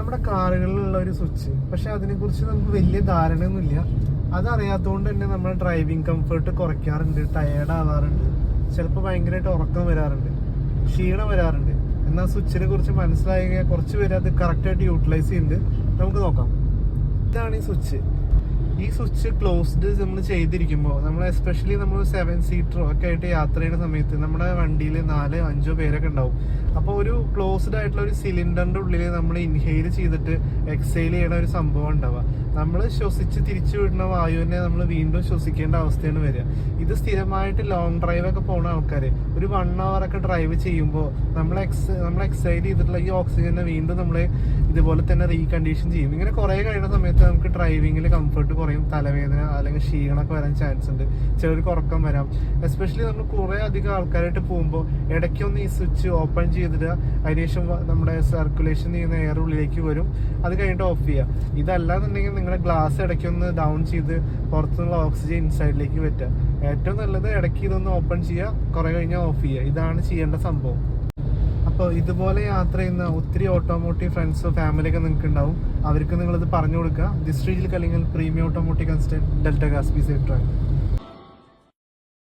നമ്മുടെ കാറുകളിലുള്ള ഒരു സ്വിച്ച്. പക്ഷെ അതിനെക്കുറിച്ച് നമുക്ക് വലിയ ധാരണയൊന്നുമില്ല. അതറിയാത്തതുകൊണ്ട് തന്നെ നമ്മൾ ഡ്രൈവിംഗ് കംഫർട്ട് കുറയ്ക്കാറുണ്ട്, ടയേർഡ് ആവാറുണ്ട്, ചിലപ്പോൾ ഭയങ്കരമായിട്ട് ഉറക്കം വരാറുണ്ട്, ക്ഷീണം വരാറുണ്ട്. എന്നാൽ സ്വിച്ചിനെ കുറിച്ച് മനസ്സിലായ കുറച്ച് പേര് അത് കറക്റ്റായിട്ട് യൂട്ടിലൈസ് ചെയ്യുന്നുണ്ട്. നമുക്ക് നോക്കാം. ഇതാണ് ഈ സ്വിച്ച്. ഈ സ്വിച്ച് ക്ലോസ്ഡ് നമ്മൾ ചെയ്തിരിക്കുമ്പോൾ നമ്മൾ എസ്പെഷ്യലി നമ്മൾ 7 സീറ്ററോ ഒക്കെ ആയിട്ട് യാത്ര ചെയ്യുന്ന സമയത്ത് നമ്മുടെ വണ്ടിയിൽ 4-5 പേരൊക്കെ ഉണ്ടാവും. അപ്പോൾ ഒരു ക്ലോസ്ഡ് ആയിട്ടുള്ള ഒരു സിലിണ്ടറിന്റെ ഉള്ളിൽ നമ്മൾ ഇൻഹെയിൽ ചെയ്തിട്ട് എക്സെയിൽ ചെയ്യണ ഒരു സംഭവം ഉണ്ടാവുക. നമ്മൾ ശ്വസിച്ച് തിരിച്ചു വിടുന്ന വായുവിനെ നമ്മൾ വീണ്ടും ശ്വസിക്കേണ്ട അവസ്ഥയാണ് വരിക. ഇത് സ്ഥിരമായിട്ട് ലോങ് ഡ്രൈവ് ഒക്കെ പോകുന്ന ആൾക്കാർ ഒരു 1 hour ഒക്കെ ഡ്രൈവ് ചെയ്യുമ്പോൾ നമ്മൾ എക്സൈൽ ചെയ്തിട്ടുള്ള ഈ ഓക്സിജനെ വീണ്ടും നമ്മൾ ഇതുപോലെ തന്നെ റീകണ്ടീഷൻ ചെയ്യും. ഇങ്ങനെ കുറേ കഴിയുന്ന സമയത്ത് നമുക്ക് ഡ്രൈവിങ്ങിൽ കംഫർട്ട് കുറയും, തലവേദന അല്ലെങ്കിൽ ക്ഷീണമൊക്കെ വരാൻ ചാൻസ് ഉണ്ട്, ചിലർക്ക് ഉറക്കം വരാം. എസ്പെഷ്യലി നമ്മൾ കുറേ അധികം ആൾക്കാരായിട്ട് പോകുമ്പോൾ ഇടയ്ക്കൊന്ന് ഈ സ്വിച്ച് ഓപ്പൺ ചെയ്തിട്ട് അതിനുശേഷം നമ്മുടെ സർക്കുലേഷൻ ചെയ്യുന്ന എയർ ഉള്ളിലേക്ക് വരും, അത് കഴിഞ്ഞിട്ട് ഓഫ് ചെയ്യുക. ഇതല്ലാന്നുണ്ടെങ്കിൽ നിങ്ങളുടെ ഗ്ലാസ് ഇടയ്ക്കൊന്ന് ഡൗൺ ചെയ്ത് പുറത്തുനിന്നുള്ള ഓക്സിജൻ ഇൻസൈഡിലേക്ക് പറ്റുക. ഏറ്റവും നല്ലത് ഇടയ്ക്ക് ഇതൊന്ന് ഓപ്പൺ ചെയ്യുക, കുറേ കഴിഞ്ഞാൽ ഓഫ് ചെയ്യുക. ഇതാണ് ചെയ്യേണ്ട സംഭവം. അപ്പോൾ ഇതുപോലെ യാത്ര ചെയ്യുന്ന ഒത്തിരി ഓട്ടോമോട്ടീവ് ഫ്രണ്ട്സോ ഫാമിലിയൊക്കെ നിങ്ങൾക്ക് ഉണ്ടാവും. അവർക്ക് നിങ്ങളിത് പറഞ്ഞു കൊടുക്കുക. ദിസ് റീജിൽ അല്ലെങ്കിൽ പ്രീമിയം ഓട്ടോമോട്ടീവ് കൺസ്റ്റന്റ് ഡെൽറ്റ ഗാസ്പി സേഫ് ഡ്രൈവ്.